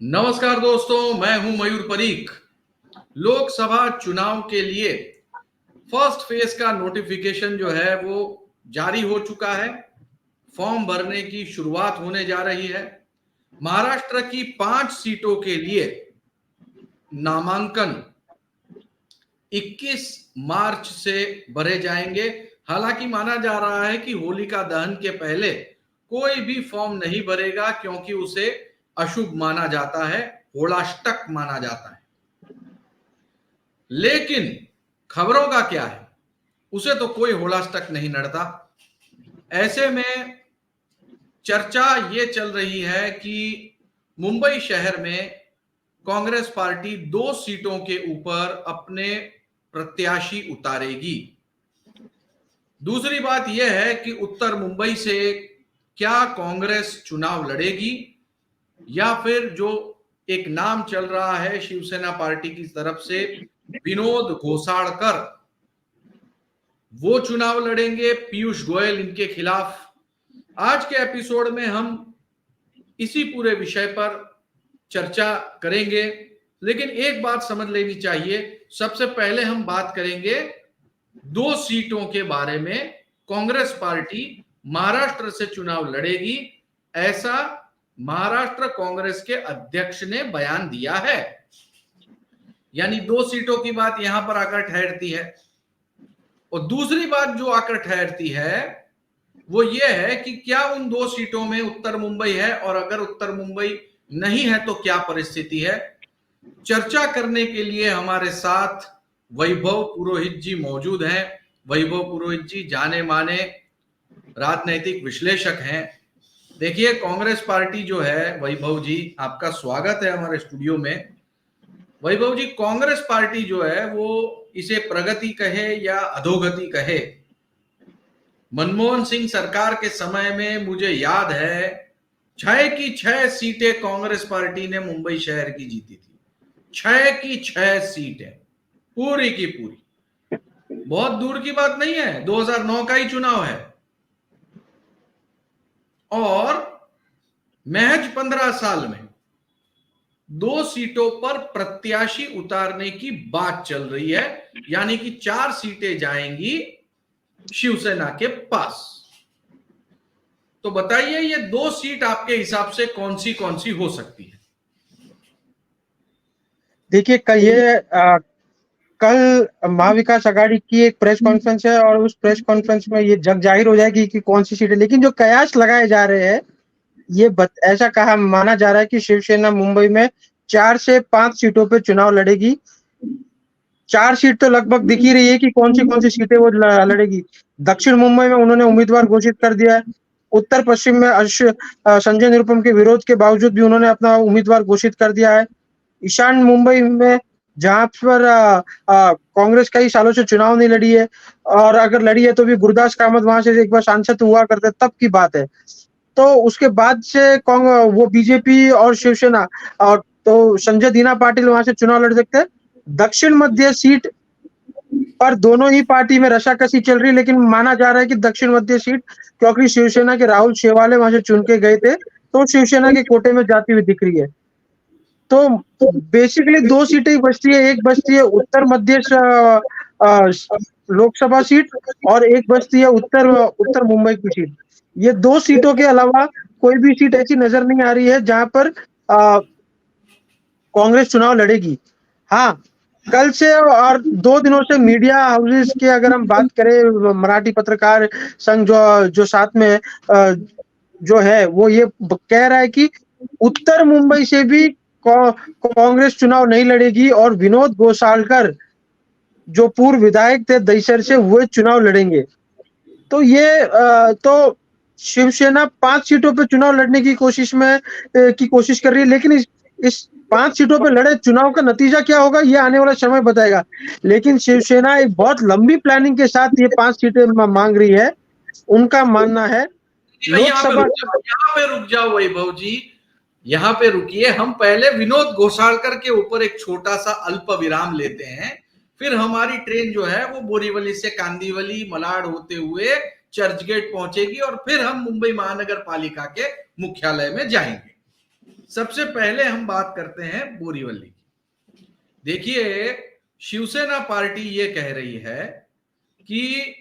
नमस्कार दोस्तों, मैं हूं मयूर परीख। लोकसभा चुनाव के लिए फर्स्ट फेज का नोटिफिकेशन जो है वो जारी हो चुका है। फॉर्म भरने की शुरुआत होने जा रही है। महाराष्ट्र की 5 सीटों के लिए नामांकन 21 मार्च से भरे जाएंगे। हालांकि माना जा रहा है कि होलिका दहन के पहले कोई भी फॉर्म नहीं भरेगा, क्योंकि उसे अशुभ माना जाता है, होलाष्टक माना जाता है। लेकिन खबरों का क्या है, उसे तो कोई होलाष्टक नहीं नड़ता। ऐसे में चर्चा ये चल रही है कि मुंबई शहर में कांग्रेस पार्टी 2 सीटों के ऊपर अपने प्रत्याशी उतारेगी। दूसरी बात यह है कि उत्तर मुंबई से क्या कांग्रेस चुनाव लड़ेगी, या फिर जो एक नाम चल रहा है शिवसेना पार्टी की तरफ से, विनोद घोसाळकर, वो चुनाव लड़ेंगे पीयूष गोयल इनके खिलाफ। आज के एपिसोड में हम इसी पूरे विषय पर चर्चा करेंगे। लेकिन एक बात समझ लेनी चाहिए, सबसे पहले हम बात करेंगे 2 सीटों के बारे में। कांग्रेस पार्टी महाराष्ट्र से चुनाव लड़ेगी, ऐसा महाराष्ट्र कांग्रेस के अध्यक्ष ने बयान दिया है। यानी 2 सीटों की बात यहां पर आकर ठहरती है। और दूसरी बात जो आकर ठहरती है वो ये है कि क्या उन 2 सीटों में उत्तर मुंबई है, और अगर उत्तर मुंबई नहीं है तो क्या परिस्थिति है। चर्चा करने के लिए हमारे साथ वैभव पुरोहित जी मौजूद हैं। वैभव पुरोहित जी जाने माने राजनैतिक विश्लेषक हैं। देखिए, कांग्रेस पार्टी जो है, वैभव जी आपका स्वागत है हमारे स्टूडियो में। वैभव जी, कांग्रेस पार्टी जो है वो इसे प्रगति कहे या अधोगति कहे, मनमोहन सिंह सरकार के समय में मुझे याद है 6 की 6 सीटें कांग्रेस पार्टी ने मुंबई शहर की जीती थी। 6 की 6 सीटें पूरी की पूरी। बहुत दूर की बात नहीं है, 2009 का ही चुनाव है। और महज 15 साल में 2 सीटों पर प्रत्याशी उतारने की बात चल रही है। यानी कि 4 सीटें जाएंगी शिवसेना के पास। तो बताइए, ये 2 सीट आपके हिसाब से कौन सी हो सकती है? देखिए, कल महाविकास आघाड़ी की एक प्रेस कॉन्फ्रेंस है और उस प्रेस कॉन्फ्रेंस में ये जग जाहिर हो जाएगी कि कौन सी सीट है। लेकिन जो कयास लगाए जा रहे हैं, ऐसा कहा माना जा रहा है कि शिवसेना मुंबई में 4 से 5 सीटों पे चुनाव लड़ेगी। 4 सीट तो लगभग दिख ही रही है कि कौन सी सीटें वो लड़ेगी। दक्षिण मुंबई में उन्होंने उम्मीदवार घोषित कर दिया है। उत्तर पश्चिम में संजय निरुपम के विरोध के बावजूद भी उन्होंने अपना उम्मीदवार घोषित कर दिया है। ईशान मुंबई में, जहां पर कांग्रेस कई सालों से चुनाव नहीं लड़ी है, और अगर लड़ी है तो भी गुरदास कामत वहां से एक बार सांसद हुआ करते, तब की बात है। तो उसके बाद से वो बीजेपी और शिवसेना, और तो संजय दीना पाटिल वहां से चुनाव लड़ सकते हैं। दक्षिण मध्य सीट पर दोनों ही पार्टी में रसाकसी चल रही है, लेकिन माना जा रहा है कि दक्षिण मध्य सीट, क्योंकि शिवसेना के राहुल शेवाले वहां से चुन के गए थे, तो शिवसेना के कोटे में जाती हुई दिख रही है। तो बेसिकली 2 सीटें ही बचती है। एक बचती है उत्तर मध्य लोकसभा सीट, और एक बचती है उत्तर मुंबई की सीट। ये 2 सीटों के अलावा कोई भी सीट ऐसी नजर नहीं आ रही है जहां पर कांग्रेस चुनाव लड़ेगी। हाँ, कल से और 2 दिनों से मीडिया हाउसेस की अगर हम बात करें, मराठी पत्रकार संघ जो साथ में जो है, वो ये कह रहा है कि उत्तर मुंबई से भी कांग्रेस चुनाव नहीं लड़ेगी, और विनोद घोसाळकर जो पूर्व विधायक थे दहिसर से, वो चुनाव लड़ेंगे। तो तो शिवसेना 5 सीटों पे चुनाव लड़ने की कोशिश कर रही है। लेकिन इस 5 सीटों पे लड़े चुनाव का नतीजा क्या होगा, ये आने वाला समय बताएगा। लेकिन शिवसेना एक बहुत लंबी प्लानिंग के साथ ये 5 सीटें मांग रही है। उनका मानना है लोकसभा। यहाँ पे रुक जाओ वैभव जी, यहाँ पे रुकिए। हम पहले विनोद घोसाळकर के ऊपर एक छोटा सा अल्प विराम लेते हैं। फिर हमारी ट्रेन जो है वो बोरीवली से कांदिवली, मलाड होते हुए चर्चगेट पहुंचेगी, और फिर हम मुंबई महानगर पालिका के मुख्यालय में जाएंगे। सबसे पहले हम बात करते हैं बोरीवली की। देखिए, शिवसेना पार्टी ये कह रही है कि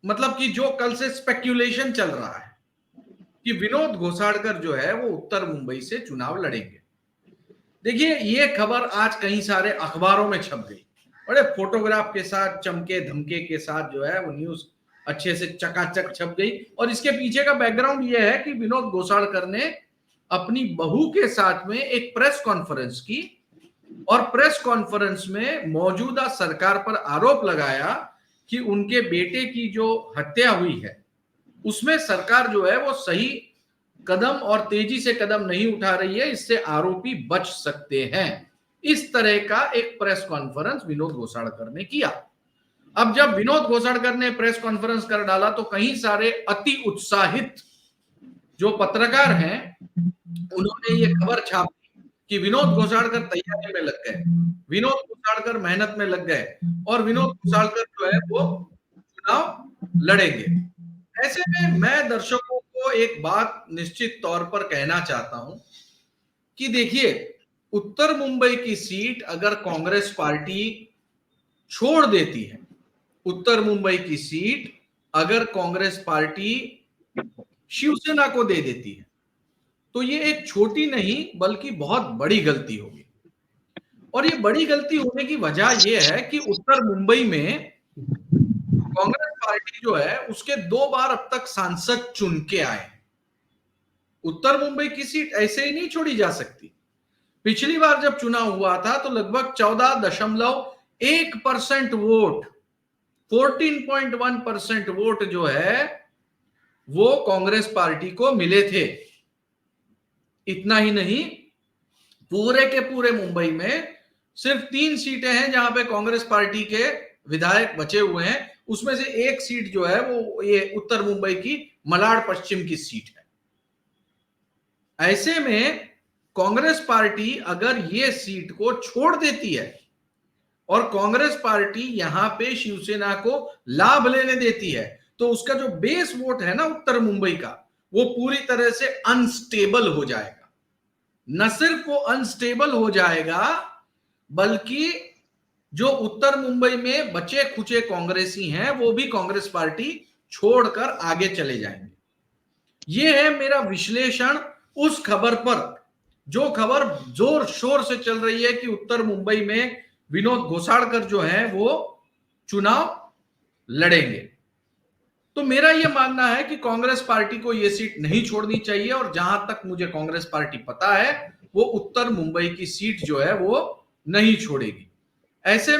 मतलब कि जो कल से स्पेक्यूलेशन चल रहा है कि विनोद घोसाड़कर जो है वो उत्तर मुंबई से चुनाव लड़ेंगे। देखिए, ये खबर आज कई सारे अखबारों में छप गई, बड़े फोटोग्राफ के साथ, चमके धमके के साथ जो है वो न्यूज अच्छे से चकाचक छप गई। और इसके पीछे का बैकग्राउंड ये है कि विनोद घोसाड़कर ने अपनी बहू के साथ में एक प्रेस कॉन्फ्रेंस की और प्रेस कॉन्फ्रेंस में मौजूदा सरकार पर आरोप लगाया कि उनके बेटे की जो हत्या हुई है उसमें सरकार जो है वो सही कदम और तेजी से कदम नहीं उठा रही है, इससे आरोपी बच सकते हैं। इस तरह का एक प्रेस कॉन्फ्रेंस विनोद घोसाड़कर ने किया। अब जब विनोद घोसाड़कर ने प्रेस कॉन्फ्रेंस कर डाला तो कई सारे अति उत्साहित जो पत्रकार हैं उन्होंने ये खबर छापी कि विनोद घोसाड़कर तैयारी में लग गए, विनोद घोसाड़कर मेहनत में लग गए और विनोद घोसाड़कर जो है वो चुनाव लड़ेंगे। ऐसे में मैं दर्शकों को एक बात निश्चित तौर पर कहना चाहता हूं कि देखिए, उत्तर मुंबई की सीट अगर कांग्रेस पार्टी छोड़ देती है, उत्तर मुंबई की सीट अगर कांग्रेस पार्टी शिवसेना को दे देती है तो ये एक छोटी नहीं बल्कि बहुत बड़ी गलती होगी। और ये बड़ी गलती होने की वजह यह है कि उत्तर मुंबई में कांग्रेस पार्टी जो है उसके 2 बार अब तक सांसद चुन के आए। उत्तर मुंबई की सीट ऐसे ही नहीं छोड़ी जा सकती। पिछली बार जब चुनाव हुआ था तो लगभग 14.1% वोट, 14.1% वोट जो है वो कांग्रेस पार्टी को मिले थे। इतना ही नहीं, पूरे के पूरे मुंबई में सिर्फ 3 सीटें हैं जहां पे कांग्रेस पार्टी के विधायक बचे हुए हैं, उसमें से एक सीट जो है वो ये उत्तर मुंबई की मलाड पश्चिम की सीट है। ऐसे में कांग्रेस पार्टी अगर ये सीट को छोड़ देती है और कांग्रेस पार्टी यहां पे शिवसेना को लाभ लेने देती है तो उसका जो बेस वोट है ना उत्तर मुंबई का, वो पूरी तरह से अनस्टेबल हो जाएगा। न सिर्फ वो अनस्टेबल हो जाएगा बल्कि जो उत्तर मुंबई में बचे खुचे कांग्रेसी हैं वो भी कांग्रेस पार्टी छोड़कर आगे चले जाएंगे। ये है मेरा विश्लेषण उस खबर पर, जो खबर जोर शोर से चल रही है कि उत्तर मुंबई में विनोद घोसाड़कर जो है वो चुनाव लड़ेंगे। तो मेरा यह मानना है कि कांग्रेस पार्टी को यह सीट नहीं छोड़नी चाहिए और जहां तक मुझे कांग्रेस पार्टी पता है वो उत्तर मुंबई की सीट जो है वो नहीं छोड़ेगी। ऐसे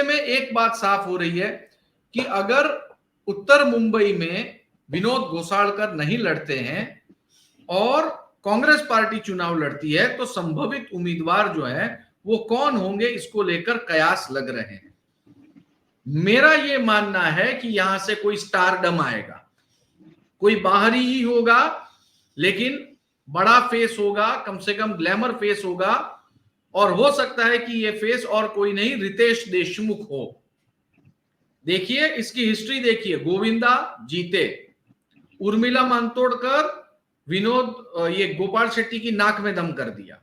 में एक बात साफ हो रही है कि अगर उत्तर मुंबई में विनोद घोसाड़कर नहीं लड़ते हैं और कांग्रेस पार्टी चुनाव लड़ती है तो संभावित उम्मीदवार जो है वो कौन होंगे इसको लेकर कयास लग रहे हैं। मेरा ये मानना है कि यहां से कोई स्टारडम आएगा, कोई बाहरी ही होगा लेकिन बड़ा फेस होगा, कम से कम ग्लैमर फेस होगा और हो सकता है कि ये फेस और कोई नहीं रितेश देशमुख हो। देखिए इसकी हिस्ट्री देखिए, गोविंदा जीते, उर्मिला मातोंडकर विनोद ये गोपाल शेट्टी की नाक में दम कर दिया,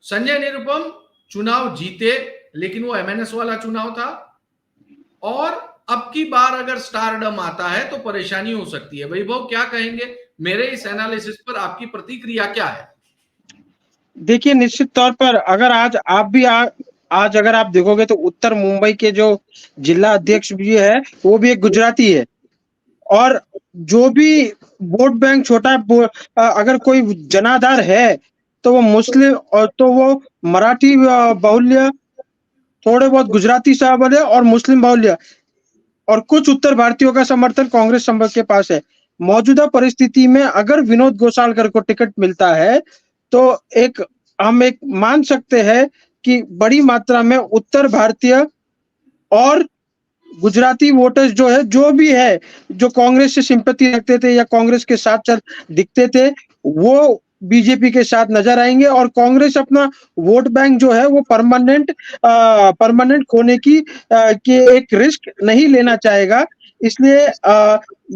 संजय निरुपम चुनाव जीते लेकिन वो एमएनएस वाला चुनाव था और अब की बार अगर स्टारडम आता है तो परेशानी हो सकती है। वैभव क्या कहेंगे, मेरे इस एनालिसिस पर आपकी प्रतिक्रिया क्या है? देखिए निश्चित तौर पर अगर आज आप भी आज अगर आप देखोगे तो उत्तर मुंबई के जो जिला अध्यक्ष भी है वो भी एक गुजराती है और जो भी वोट बैंक छोटा अगर कोई जनाधार है तो वो मुस्लिम और तो वो मराठी बाहुल्य, थोड़े बहुत गुजराती साहब और मुस्लिम बाहुल्य और कुछ उत्तर भारतीयों का समर्थन कांग्रेस के पास है। मौजूदा परिस्थिति में अगर विनोद घोसाड़कर को टिकट मिलता है तो हम एक मान सकते हैं कि बड़ी मात्रा में उत्तर भारतीय और गुजराती वोटर्स जो भी है जो कांग्रेस से सिंपैथी रखते थे या कांग्रेस के साथ चल दिखते थे वो बीजेपी के साथ नजर आएंगे और कांग्रेस अपना वोट बैंक जो है वो परमानेंट खोने की एक रिस्क नहीं लेना चाहेगा। इसलिए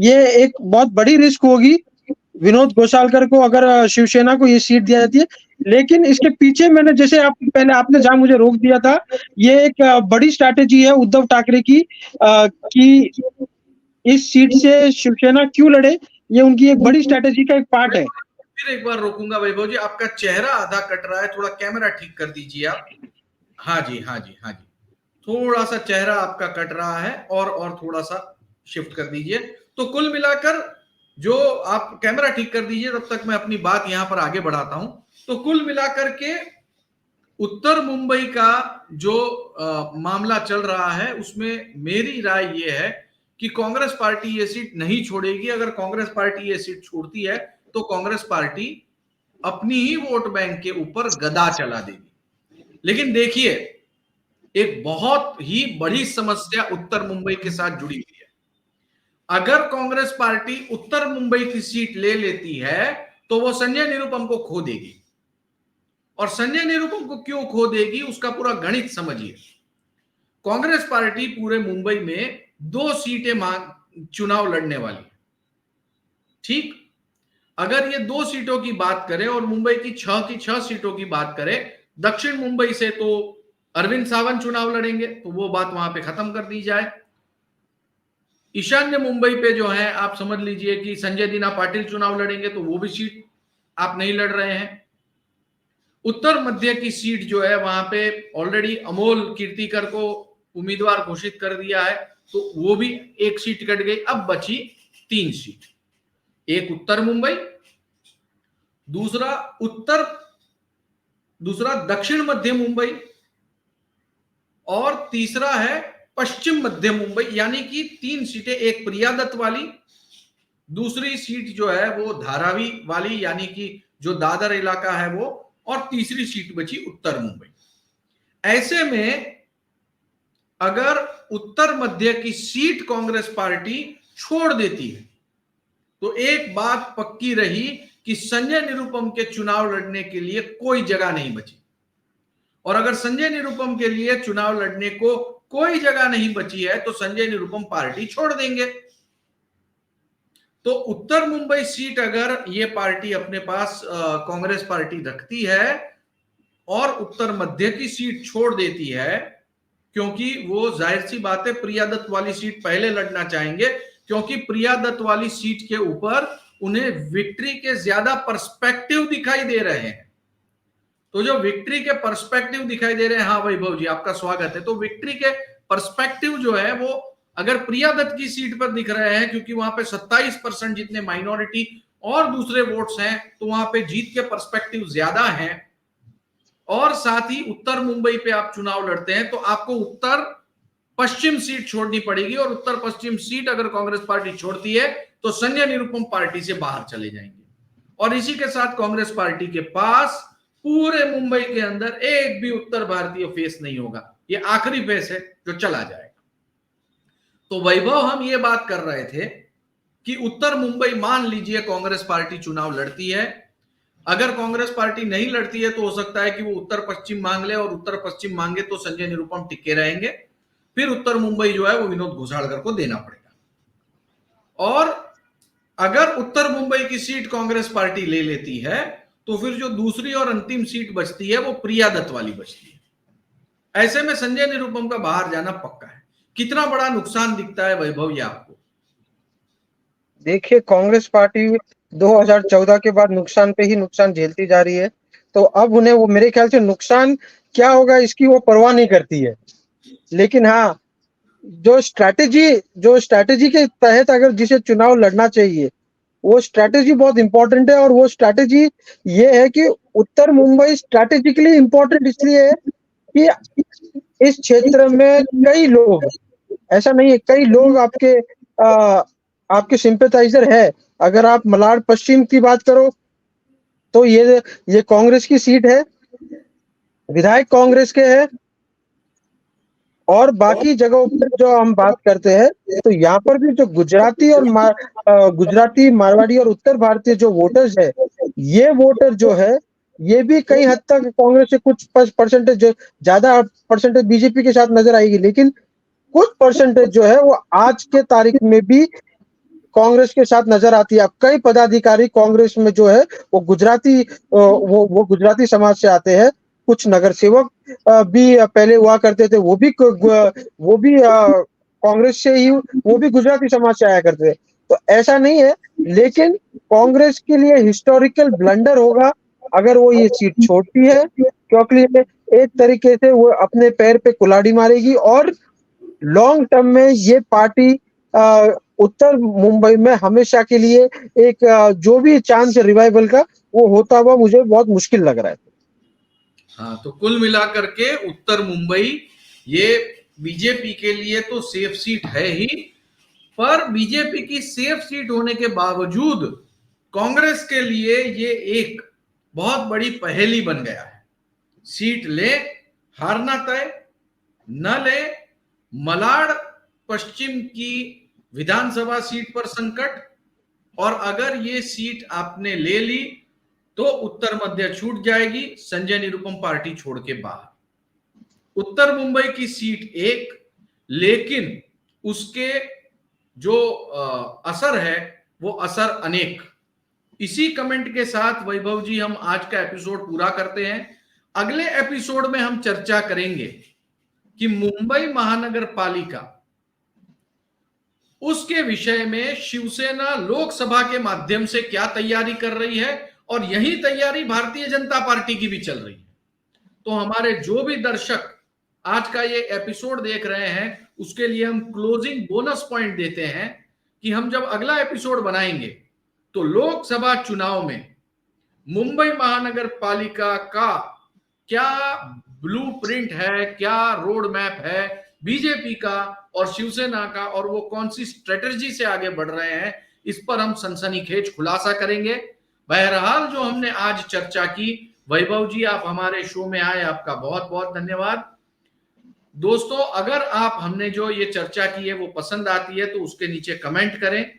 ये एक बहुत बड़ी रिस्क होगी विनोद घोषालकर को अगर शिवसेना को ये सीट दिया जाती है, लेकिन इसके पीछे मैंने जैसे आप पहले आपने जहाँ मुझे रोक दिया था, ये एक बड़ी स्ट्रैटेजी है उद्धव ठाकरे की कि इस सीट से शिवसेना क्यों लड़े, ये उनकी एक बड़ी स्ट्रैटेजी का एक पार्ट है। फिर एक बार रोकूंगा वैभव जी, आपका चेहरा आधा कट रहा है, थोड़ा कैमरा ठीक कर दीजिए आप। हाँ जी, हाँ जी, हाँ जी, थोड़ा सा चेहरा आपका कट रहा है, और थोड़ा सा शिफ्ट कर दीजिए। तो कुल मिलाकर जो आप कैमरा ठीक कर दीजिए, तब तक मैं अपनी बात यहां पर आगे बढ़ाता हूं। तो कुल मिलाकर के उत्तर मुंबई का जो मामला चल रहा है, उसमें मेरी राय यह है कि कांग्रेस पार्टी ये सीट नहीं छोड़ेगी। अगर कांग्रेस पार्टी ये सीट छोड़ती है तो कांग्रेस पार्टी अपनी ही वोट बैंक के ऊपर गदा चला देगी। लेकिन देखिए, एक बहुत ही बड़ी समस्या उत्तर मुंबई के साथ जुड़ी हुई है। अगर कांग्रेस पार्टी उत्तर मुंबई की सीट ले लेती है तो वो संजय निरुपम को खो देगी। और संजय निरुपम को क्यों खो देगी, उसका पूरा गणित समझिए। कांग्रेस पार्टी पूरे मुंबई में 2 सीटें चुनाव लड़ने वाली है, ठीक। अगर ये 2 सीटों की बात करें और मुंबई की 6 सीटों की बात करें, दक्षिण मुंबई से तो अरविंद सावंत चुनाव लड़ेंगे, तो वो बात वहां पे खत्म कर दी जाए। ईशान्य मुंबई पे जो है, आप समझ लीजिए कि संजय दीना पाटिल चुनाव लड़ेंगे, तो वो भी सीट आप नहीं लड़ रहे हैं। उत्तर मध्य की सीट जो है, वहां पे ऑलरेडी अमोल कीर्तिकर को उम्मीदवार घोषित कर दिया है, तो वो भी एक सीट कट गई। अब बची 3 सीट, एक उत्तर मुंबई, दूसरा दक्षिण मध्य मुंबई, और तीसरा है पश्चिम मध्य मुंबई। यानी कि 3 सीटें, एक प्रिया दत्त वाली, दूसरी सीट जो है वो धारावी वाली, यानी कि जो दादर इलाका है वो, और तीसरी सीट बची उत्तर मुंबई। ऐसे में अगर उत्तर मध्य की सीट कांग्रेस पार्टी छोड़ देती है तो एक बात पक्की रही कि संजय निरुपम के चुनाव लड़ने के लिए कोई जगह नहीं बची। और अगर संजय निरुपम के लिए चुनाव लड़ने को कोई जगह नहीं बची है तो संजय निरुपम पार्टी छोड़ देंगे। तो उत्तर मुंबई सीट अगर ये पार्टी अपने पास कांग्रेस पार्टी रखती है और उत्तर मध्य की सीट छोड़ देती है, क्योंकि वो जाहिर सी बात है प्रिया दत्त वाली सीट पहले लड़ना चाहेंगे, क्योंकि प्रिया दत्त वाली सीट के ऊपर उन्हें विक्ट्री के ज्यादा पर्सपेक्टिव दिखाई दे रहे हैं। तो जो विक्ट्री के पर्सपेक्टिव दिखाई दे रहे हैं, हाँ वैभव जी आपका स्वागत है, तो विक्ट्री के पर्सपेक्टिव जो है वो अगर प्रिया दत्त की सीट पर दिख रहे हैं, क्योंकि वहां पे 27% जितने माइनॉरिटी और दूसरे वोट्स हैं, तो वहां पे जीत के पर्सपेक्टिव ज्यादा हैं। और साथ ही उत्तर मुंबई पे आप चुनाव लड़ते हैं तो आपको उत्तर पश्चिम सीट छोड़नी पड़ेगी, और उत्तर पश्चिम सीट अगर कांग्रेस पार्टी छोड़ती है तो संजय निरुपम पार्टी से बाहर चले जाएंगे। और इसी के साथ कांग्रेस पार्टी के पास पूरे मुंबई के अंदर एक भी उत्तर भारतीय फेस नहीं होगा। ये आखिरी फेस है जो चला जाएगा। तो वैभव, हम ये बात कर रहे थे कि उत्तर मुंबई, मान लीजिए कांग्रेस पार्टी चुनाव लड़ती है, अगर कांग्रेस पार्टी नहीं लड़ती है तो हो सकता है कि वो उत्तर पश्चिम मांग ले, और उत्तर पश्चिम मांगे तो संजय निरुपम टिके रहेंगे, फिर उत्तर मुंबई जो है वो विनोद घोषालकर को देना पड़ेगा। और अगर उत्तर मुंबई की सीट कांग्रेस पार्टी ले लेती है तो फिर जो दूसरी और अंतिम सीट बचती है वो प्रिया दत्त वाली बचती है। ऐसे में संजय निरुपम का बाहर जाना पक्का है। कितना बड़ा नुकसान दिखता है वैभव ये आपको? देखिए, कांग्रेस पार्टी 2014 के बाद नुकसान पे ही नुकसान झेलती जा रही है, तो अब उन्हें वो मेरे ख्याल से नुकसान क्या होगा इसकी वो परवाह नहीं करती है। लेकिन हाँ, जो स्ट्रैटेजी के तहत अगर जिसे चुनाव लड़ना चाहिए, वो स्ट्रैटेजी बहुत इंपॉर्टेंट है। और वो स्ट्रैटेजी ये है कि उत्तर मुंबई स्ट्रैटेजिकली इंपॉर्टेंट इसलिए है कि इस क्षेत्र में कई लोग, ऐसा नहीं है, कई लोग आपके सिंपैथाइजर है। अगर आप मलाड पश्चिम की बात करो तो ये कांग्रेस की सीट है, विधायक कांग्रेस के हैं, और बाकी जगहों पर जो हम बात करते हैं तो यहाँ पर भी जो गुजराती, मारवाड़ी और उत्तर भारतीय जो वोटर्स है, ये वोटर जो है ये भी कई हद तक कांग्रेस से कुछ परसेंटेज, जो ज्यादा परसेंटेज बीजेपी के साथ नजर आएगी, लेकिन कुछ परसेंटेज जो है वो आज के तारीख में भी कांग्रेस के साथ नजर आती है। अब कई पदाधिकारी कांग्रेस में जो है वो गुजराती वो गुजराती समाज से आते हैं। कुछ नगर सेवक भी पहले हुआ करते थे, वो भी कांग्रेस से ही, वो भी गुजराती समाज से आया करते थे। तो ऐसा नहीं है, लेकिन कांग्रेस के लिए हिस्टोरिकल ब्लंडर होगा अगर वो ये सीट छोड़ती है, क्योंकि एक तरीके से वो अपने पैर पे कुल्हाड़ी मारेगी और लॉन्ग टर्म में ये पार्टी उत्तर मुंबई में हमेशा के लिए एक जो भी चांस है रिवाइवल का, वो होता हुआ मुझे बहुत मुश्किल लग रहा है। हाँ, तो कुल मिलाकर के उत्तर मुंबई ये बीजेपी के लिए तो सेफ सीट है ही, पर बीजेपी की सेफ सीट होने के बावजूद कांग्रेस के लिए ये एक बहुत बड़ी पहेली बन गया है। सीट ले, हारना तय, न ले, मलाड पश्चिम की विधानसभा सीट पर संकट, और अगर ये सीट आपने ले ली तो उत्तर मध्य छूट जाएगी, संजय निरुपम पार्टी छोड़ के बाहर। उत्तर मुंबई की सीट एक, लेकिन उसके जो असर है वो असर अनेक। इसी कमेंट के साथ वैभव जी हम आज का एपिसोड पूरा करते हैं। अगले एपिसोड में हम चर्चा करेंगे कि मुंबई महानगर पालिका, उसके विषय में शिवसेना लोकसभा के माध्यम से क्या तैयारी कर रही है, और यही तैयारी भारतीय जनता पार्टी की भी चल रही है। तो हमारे जो भी दर्शक आज का ये एपिसोड देख रहे हैं, उसके लिए हम क्लोजिंग बोनस पॉइंट देते हैं कि हम जब अगला एपिसोड बनाएंगे तो लोकसभा चुनाव में मुंबई महानगर पालिका का क्या ब्लूप्रिंट है, क्या रोड मैप है बीजेपी का और शिवसेना का, और वो कौन सी स्ट्रेटजी से आगे बढ़ रहे हैं, इस पर हम सनसनीखेज खुलासा करेंगे। बहरहाल जो हमने आज चर्चा की, वैभव जी आप हमारे शो में आए, आपका बहुत बहुत धन्यवाद। दोस्तों, अगर आप हमने जो ये चर्चा की है वो पसंद आती है तो उसके नीचे कमेंट करें,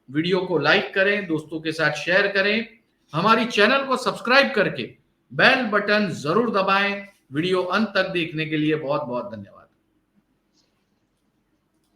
वीडियो को लाइक करें, दोस्तों के साथ शेयर करें, हमारी चैनल को सब्सक्राइब करके बेल बटन जरूर दबाएं। वीडियो अंत तक देखने के लिए बहुत बहुत धन्यवाद।